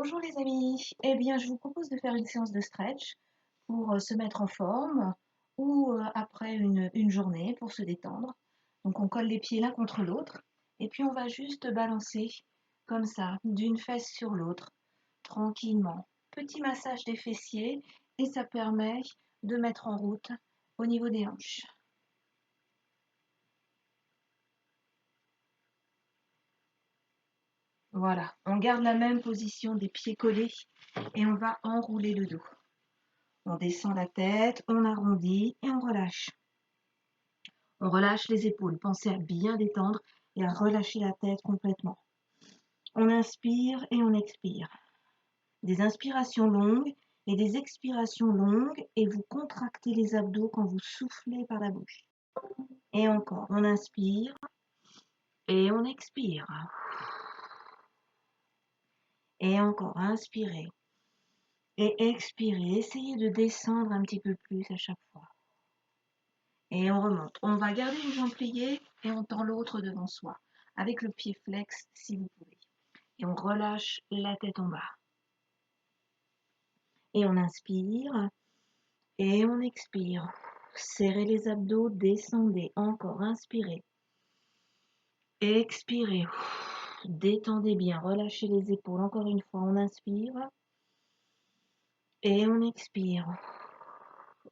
Bonjour les amis, eh bien je vous propose de faire une séance de stretch pour se mettre en forme ou après une journée pour se détendre. Donc on colle les pieds l'un contre l'autre et puis on va juste balancer comme ça d'une fesse sur l'autre tranquillement. Petit massage des fessiers et ça permet de mettre en route au niveau des hanches. Voilà, on garde la même position des pieds collés et on va enrouler le dos. On descend la tête, on arrondit et on relâche. On relâche les épaules. Pensez à bien détendre et à relâcher la tête complètement. On inspire et on expire. Des inspirations longues et des expirations longues et vous contractez les abdos quand vous soufflez par la bouche. Et encore, on inspire et on expire. Et encore, inspirez et expirez. Essayez de descendre un petit peu plus à chaque fois. Et on remonte. On va garder une jambe pliée et on tend l'autre devant soi, avec le pied flex si vous pouvez. Et on relâche la tête en bas. Et on inspire et on expire. Serrez les abdos, descendez. Encore, inspirez. Expirez. Détendez bien, relâchez les épaules. Encore une fois, on inspire et on expire.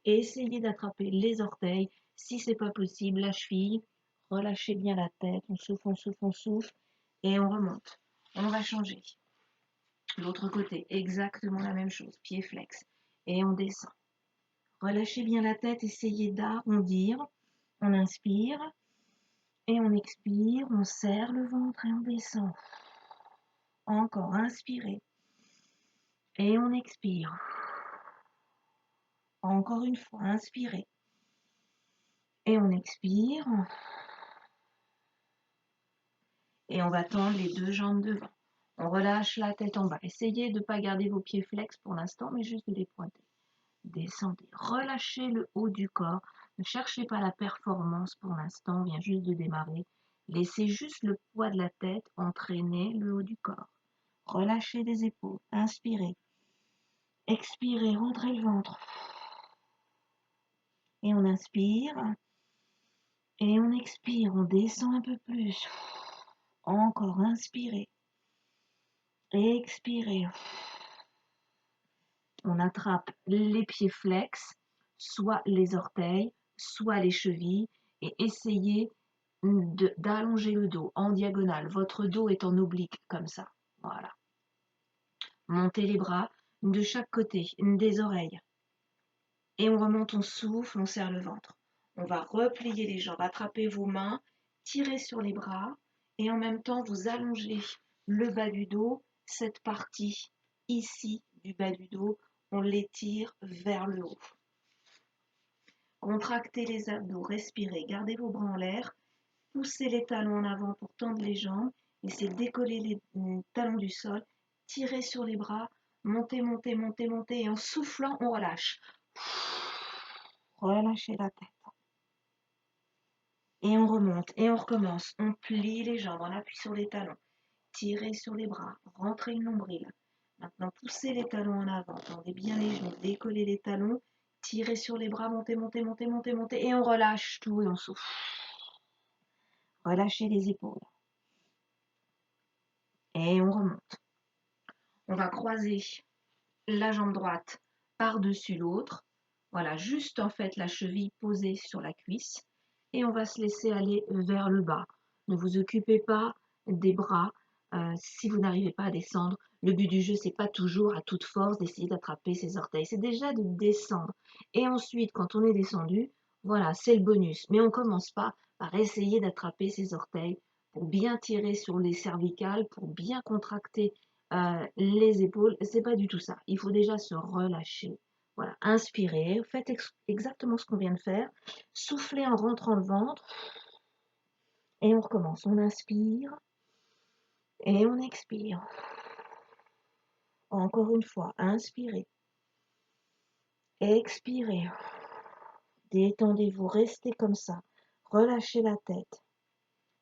Essayez d'attraper les orteils. Si c'est pas possible, la cheville. Relâchez bien la tête. On souffle, on souffle, on souffle. Et on remonte. On va changer. L'autre côté, exactement la même chose. Pied flex. Et on descend. Relâchez bien la tête. Essayez d'arrondir. On inspire. Et on expire. On serre le ventre et on descend. Encore. Inspirez. Et on expire. Encore une fois. Inspirez. Et on expire. Et on va tendre les deux jambes devant. On relâche la tête en bas. Essayez de ne pas garder vos pieds flex pour l'instant, mais juste de les pointer. Descendez. Relâchez le haut du corps. Ne cherchez pas la performance pour l'instant. On vient juste de démarrer. Laissez juste le poids de la tête entraîner le haut du corps. Relâchez les épaules. Inspirez. Expirez. Rentrez le ventre. Et on inspire. Et on expire. On descend un peu plus. Encore. Inspirez. Expirez. On attrape les pieds flex, soit les orteils, soit les chevilles, et essayez d'allonger le dos en diagonale. Votre dos est en oblique, comme ça. Voilà. Montez les bras de chaque côté, des oreilles. Et on remonte, on souffle, on serre le ventre. On va replier les jambes, attrapez vos mains, tirez sur les bras, et en même temps, vous allongez le bas du dos, cette partie ici du bas du dos, on l'étire vers le haut. Contractez les abdos, respirez, gardez vos bras en l'air, poussez les talons en avant pour tendre les jambes, essayez de décoller les talons du sol, tirez sur les bras, montez, montez, montez, montez, et en soufflant, on relâche. Relâchez la tête. Et on remonte, et on recommence. On plie les jambes, on appuie sur les talons, tirez sur les bras, rentrez le nombril. Maintenant, poussez les talons en avant, tendez bien les genoux, décollez les talons, tirez sur les bras, montez, montez, montez, montez, montez, et on relâche tout et on souffle. Relâchez les épaules. Et on remonte. On va croiser la jambe droite par-dessus l'autre. Voilà, juste en fait la cheville posée sur la cuisse. Et on va se laisser aller vers le bas. Ne vous occupez pas des bras si vous n'arrivez pas à descendre. Le but du jeu, c'est pas toujours à toute force d'essayer d'attraper ses orteils. C'est déjà de descendre. Et ensuite, quand on est descendu, voilà, c'est le bonus. Mais on ne commence pas par essayer d'attraper ses orteils pour bien tirer sur les cervicales, pour bien contracter les épaules. C'est pas du tout ça. Il faut déjà se relâcher. Voilà, inspirez, faites exactement ce qu'on vient de faire. Soufflez en rentrant le ventre. Et on recommence. On inspire et on expire. Encore une fois, inspirez. Expirez. Détendez-vous, restez comme ça. Relâchez la tête.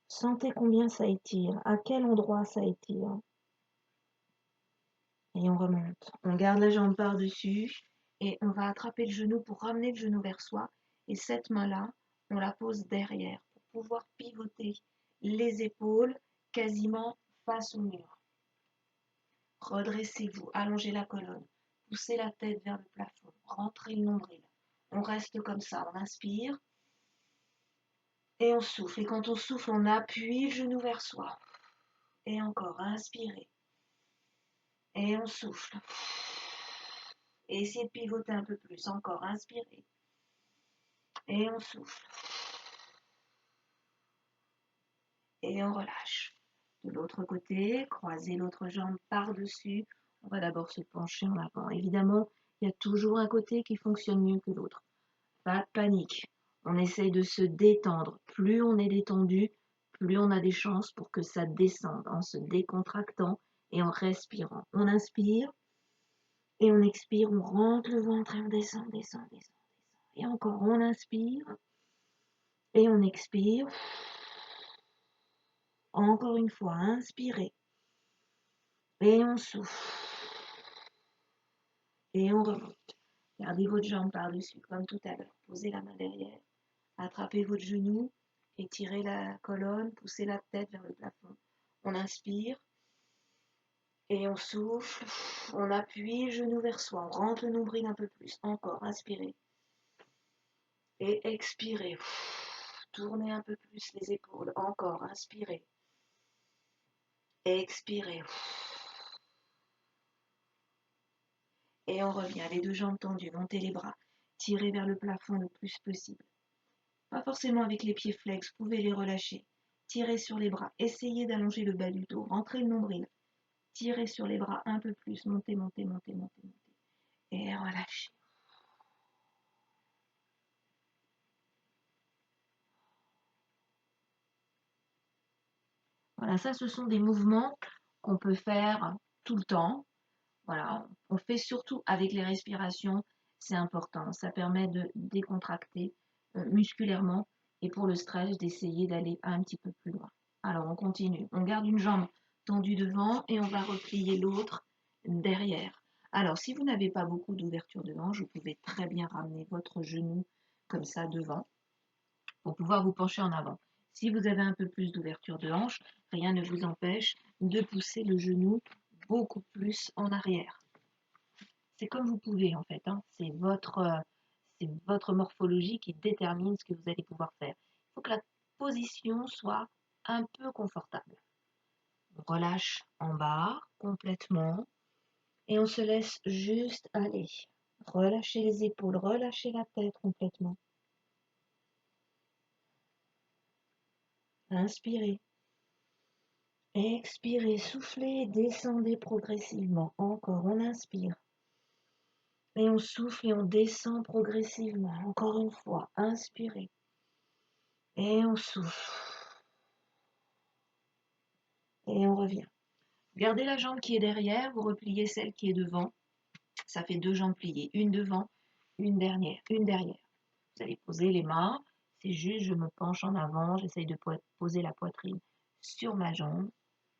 Sentez combien ça étire, à quel endroit ça étire. Et on remonte. On garde la jambe par-dessus et on va attraper le genou pour ramener le genou vers soi. Et cette main-là, on la pose derrière pour pouvoir pivoter les épaules quasiment face au mur. Redressez-vous, allongez la colonne, poussez la tête vers le plafond, rentrez le nombril. On reste comme ça, on inspire et on souffle. Et quand on souffle, on appuie le genou vers soi. Et encore, inspirez. Et on souffle. Et essayez de pivoter un peu plus. Encore, inspirez. Et on souffle. Et on relâche. De l'autre côté, croisez l'autre jambe par-dessus. On va d'abord se pencher en avant. Évidemment, il y a toujours un côté qui fonctionne mieux que l'autre. Pas de panique. On essaye de se détendre. Plus on est détendu, plus on a des chances pour que ça descende en se décontractant et en respirant. On inspire et on expire, on rentre le ventre et on descend, descend, descend. Et encore, on inspire et on expire. Encore une fois, inspirez et on souffle et on remonte. Gardez votre jambe par-dessus comme tout à l'heure. Posez la main derrière, attrapez votre genou, étirez la colonne, poussez la tête vers le plafond. On inspire et on souffle. On appuie le genou vers soi, on rentre le nombril un peu plus. Encore, inspirez et expirez. Tournez un peu plus les épaules. Encore, inspirez. Expirez. Et on revient, les deux jambes tendues, montez les bras, tirez vers le plafond le plus possible. Pas forcément avec les pieds flex, vous pouvez les relâcher. Tirez sur les bras, essayez d'allonger le bas du dos, rentrez le nombril. Tirez sur les bras un peu plus, montez, montez, montez, montez, montez. Et relâchez. Voilà, ça ce sont des mouvements qu'on peut faire tout le temps. Voilà, on fait surtout avec les respirations, c'est important. Ça permet de décontracter musculairement et pour le stress, d'essayer d'aller un petit peu plus loin. Alors, on continue. On garde une jambe tendue devant et on va replier l'autre derrière. Alors, si vous n'avez pas beaucoup d'ouverture de hanche, vous pouvez très bien ramener votre genou comme ça devant pour pouvoir vous pencher en avant. Si vous avez un peu plus d'ouverture de hanche, rien ne vous empêche de pousser le genou beaucoup plus en arrière. C'est comme vous pouvez en fait, hein. C'est votre morphologie qui détermine ce que vous allez pouvoir faire. Il faut que la position soit un peu confortable. On relâche en bas complètement et on se laisse juste aller. Relâchez les épaules, relâchez la tête complètement. Inspirez. Expirez, soufflez, descendez progressivement. Encore, on inspire. Et on souffle et on descend progressivement. Encore une fois, inspirez. Et on souffle. Et on revient. Gardez la jambe qui est derrière, vous repliez celle qui est devant. Ça fait deux jambes pliées, une devant, une derrière, une derrière. Vous allez poser les mains. C'est juste, je me penche en avant, j'essaye de poser la poitrine sur ma jambe.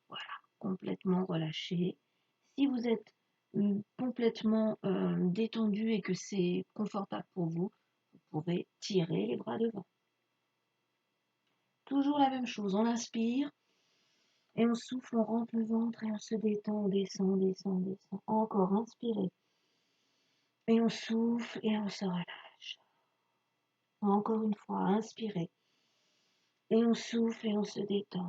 Voilà, complètement relâché. Si vous êtes complètement détendu et que c'est confortable pour vous, vous pouvez tirer les bras devant. Toujours la même chose, on inspire et on souffle, on rentre le ventre et on se détend, on descend, on descend, on descend. Encore, inspirez. Et on souffle et on se relâche. Encore une fois, inspirez. Et on souffle et on se détend.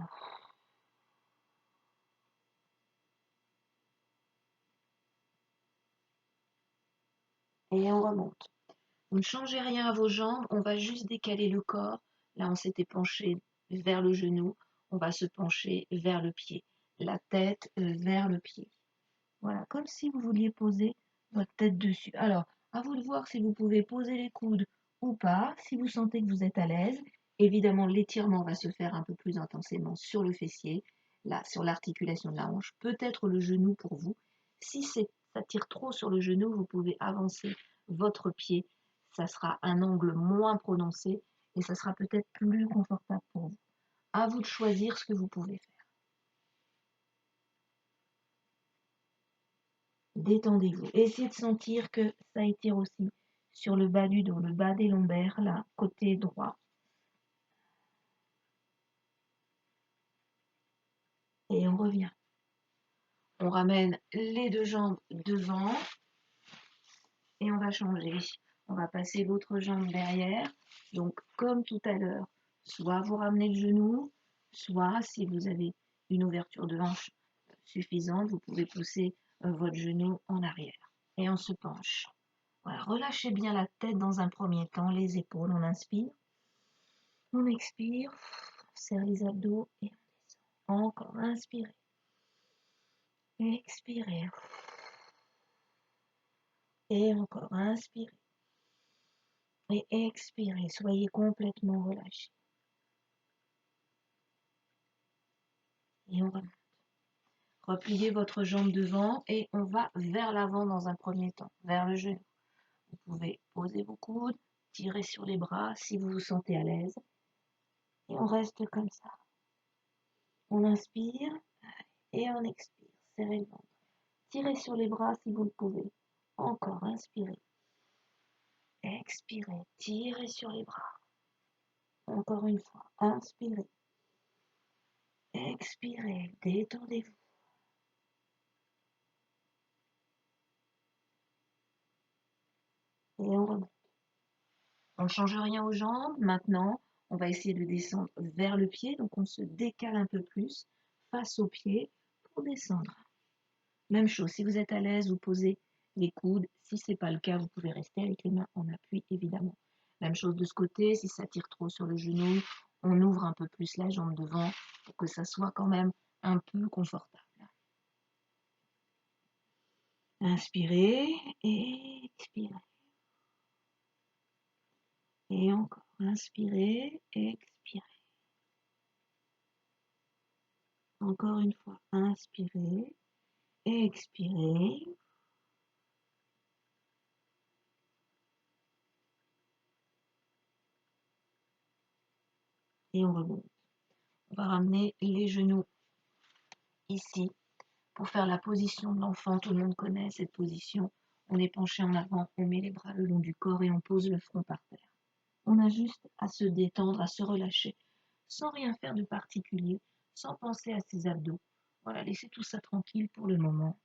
Et on remonte. Vous ne changez rien à vos jambes, on va juste décaler le corps. Là, on s'était penché vers le genou, on va se pencher vers le pied. La tête vers le pied. Voilà, comme si vous vouliez poser votre tête dessus. Alors, à vous de voir si vous pouvez poser les coudes ou pas, si vous sentez que vous êtes à l'aise. Évidemment, l'étirement va se faire un peu plus intensément sur le fessier, là, sur l'articulation de la hanche, peut-être le genou pour vous. Si ça tire trop sur le genou, vous pouvez avancer votre pied. Ça sera un angle moins prononcé et ça sera peut-être plus confortable pour vous. À vous de choisir ce que vous pouvez faire. détendez-vous. Essayez de sentir que ça étire aussi sur le bas du dos, le bas des lombaires, là, côté droit. Et on revient. On ramène les deux jambes devant et on va changer. On va passer l'autre jambe derrière. Donc, comme tout à l'heure, soit vous ramenez le genou, soit si vous avez une ouverture de hanche suffisante, vous pouvez pousser votre genou en arrière. Et on se penche. Voilà, relâchez bien la tête dans un premier temps, les épaules, on inspire. On expire, on serre les abdos et on descend. Encore, inspirez. Expirez. Et encore, inspirez. Et expirez, soyez complètement relâchés. Et on remonte. Repliez votre jambe devant et on va vers l'avant dans un premier temps, vers le genou. Vous pouvez poser vos coudes, tirer sur les bras si vous vous sentez à l'aise. Et on reste comme ça. On inspire et on expire. Serrez le ventre. Tirez sur les bras si vous le pouvez. Encore, inspirez. Expirez, tirez sur les bras. Encore une fois, inspirez. Expirez, détendez-vous. Et on remonte. On ne change rien aux jambes. Maintenant, on va essayer de descendre vers le pied. Donc, on se décale un peu plus face au pied pour descendre. Même chose, si vous êtes à l'aise, vous posez les coudes. Si ce n'est pas le cas, vous pouvez rester avec les mains en appui, évidemment. Même chose de ce côté, si ça tire trop sur le genou, on ouvre un peu plus la jambe devant pour que ça soit quand même un peu confortable. Inspirez et expirez. Et encore, inspirez, expirez. Encore une fois, inspirez, expirez. Et on remonte. On va ramener les genoux ici pour faire la position de l'enfant. Tout le monde connaît cette position. On est penché en avant, on met les bras le long du corps et on pose le front par terre. On a juste à se détendre, à se relâcher, sans rien faire de particulier, sans penser à ses abdos. Voilà, laissez tout ça tranquille pour le moment.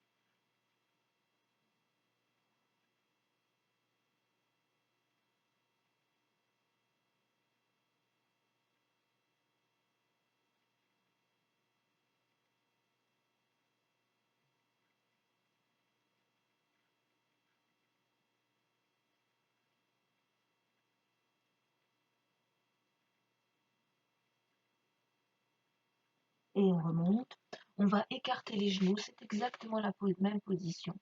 Et on remonte. On va écarter les genoux, c'est exactement la même position.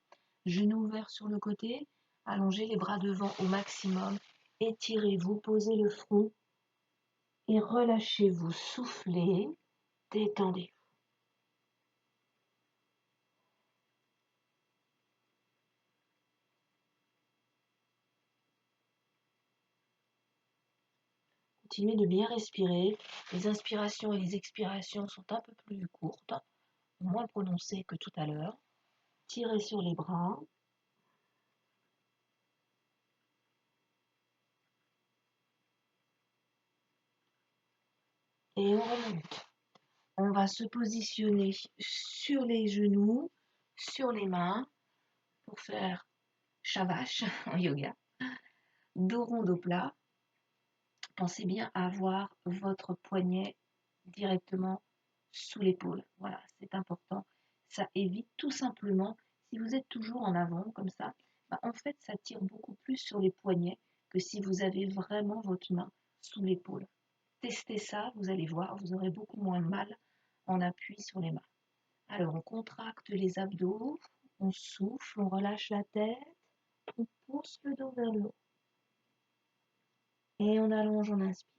Genoux ouverts sur le côté, allongez les bras devant au maximum, étirez-vous, posez le front et relâchez-vous, soufflez, détendez-vous. Continuez de bien respirer. Les inspirations et les expirations sont un peu plus courtes, moins prononcées que tout à l'heure. Tirez sur les bras. Et on remonte. On va se positionner sur les genoux, sur les mains pour faire Shavash en yoga. Dos rond, dos plat. Pensez bien à avoir votre poignet directement sous l'épaule. Voilà, c'est important. Ça évite tout simplement, si vous êtes toujours en avant comme ça, en fait, ça tire beaucoup plus sur les poignets que si vous avez vraiment votre main sous l'épaule. Testez ça, vous allez voir, vous aurez beaucoup moins mal en appui sur les mains. Alors, on contracte les abdos, on souffle, on relâche la tête, on pousse le dos vers le haut. Et on allonge, on inspire.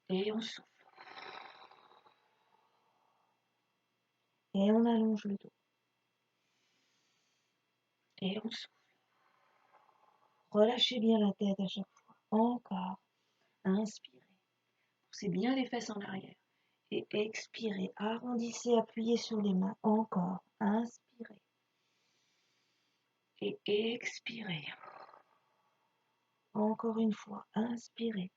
Et on souffle. Et on allonge le dos. Et on souffle. Relâchez bien la tête à chaque fois. Encore. Inspirez. Poussez bien les fesses en arrière. Et expirez. Arrondissez, appuyez sur les mains. Encore. Inspirez. et expirez. Encore une fois, inspirez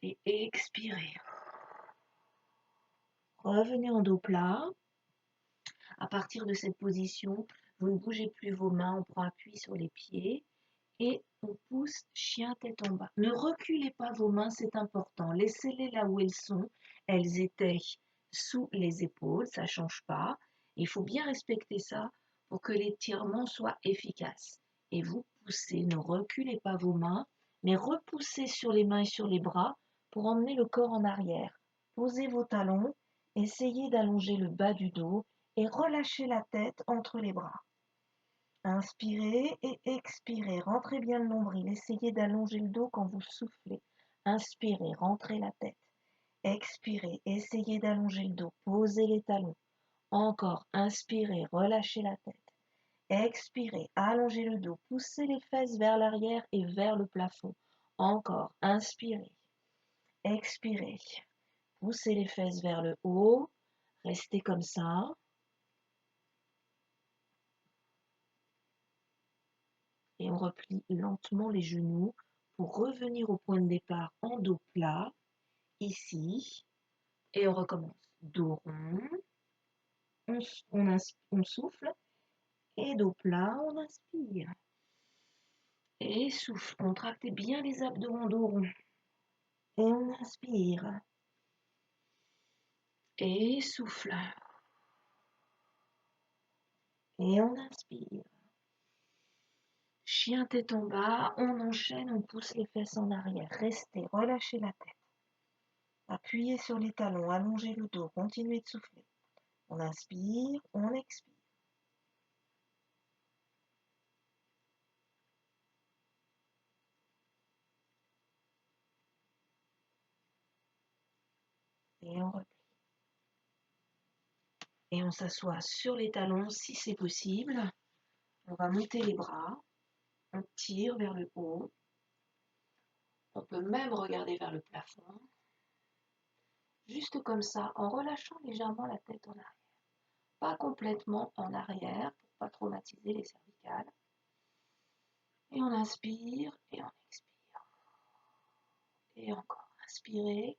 et expirez. Revenez en dos plat. À partir de cette position, vous ne bougez plus vos mains, on prend appui sur les pieds et on pousse chien tête en bas. Ne reculez pas vos mains, c'est important. Laissez-les là où elles sont. Elles étaient sous les épaules, ça ne change pas. Il faut bien respecter ça pour que l'étirement soit efficace. Et vous poussez, ne reculez pas vos mains, mais repoussez sur les mains et sur les bras pour emmener le corps en arrière. Posez vos talons, essayez d'allonger le bas du dos et relâchez la tête entre les bras. Inspirez et expirez. Rentrez bien le nombril. Essayez d'allonger le dos quand vous soufflez. Inspirez, rentrez la tête. Expirez, essayez d'allonger le dos. Posez les talons. Encore, inspirez, relâchez la tête. Expirez, allongez le dos. Poussez les fesses vers l'arrière et vers le plafond. Encore, inspirez. Expirez. Poussez les fesses vers le haut. Restez comme ça. Et on replie lentement les genoux pour revenir au point de départ en dos plat, ici, et on recommence. Dos rond, on souffle, et dos plat, on inspire. Et souffle, contractez bien les abdos en dos rond. Et on inspire. Et souffle. Et on inspire. Chien tête en bas, on enchaîne, on pousse les fesses en arrière. Restez, relâchez la tête. Appuyez sur les talons, allongez le dos, continuez de souffler. On inspire, on expire. Et on replie. Et on s'assoit sur les talons si c'est possible. On va monter les bras. On tire vers le haut. On peut même regarder vers le plafond. Juste comme ça, en relâchant légèrement la tête en arrière. Pas complètement en arrière pour ne pas traumatiser les cervicales. Et on inspire et on expire. Et encore, inspirez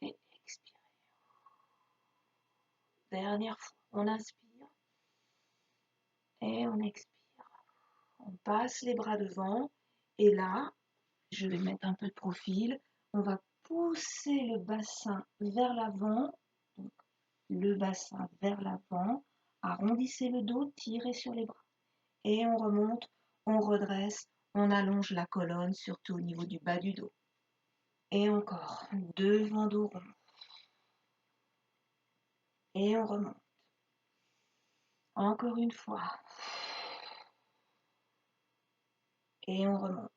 et expirez. Dernière fois, on inspire et on expire. On passe les bras devant et là, je vais mettre un peu de profil. On va pousser le bassin vers l'avant, donc le bassin vers l'avant. Arrondissez le dos, tirez sur les bras. Et on remonte, on redresse, on allonge la colonne, surtout au niveau du bas du dos. Et encore, devant dos rond. Et on remonte. Encore une fois. Et on remonte.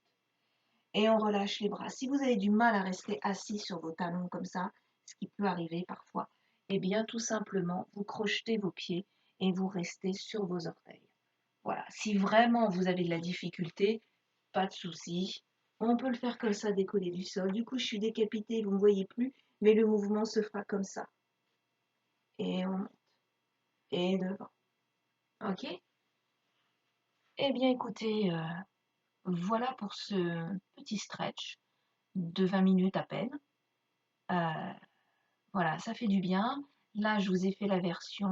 Et on relâche les bras. Si vous avez du mal à rester assis sur vos talons comme ça, ce qui peut arriver parfois, eh bien tout simplement, vous crochetez vos pieds et vous restez sur vos orteils. Voilà, si vraiment vous avez de la difficulté, pas de souci. On peut le faire comme ça, décoller du sol. Du coup, je suis décapitée, vous ne me voyez plus, mais le mouvement se fera comme ça. Et on monte. Et devant. Ok? Eh bien, écoutez, voilà pour ce petit stretch de 20 minutes à peine. Voilà, ça fait du bien. Là, je vous ai fait la version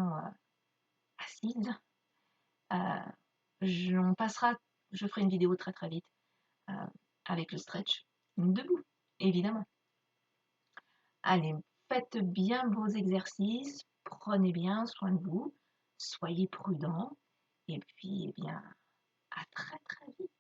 assise. On passera, je ferai une vidéo très très vite euh, avec le stretch debout, évidemment. Allez, faites bien vos exercices, prenez bien soin de vous, soyez prudents, et puis, eh bien, à très très vite.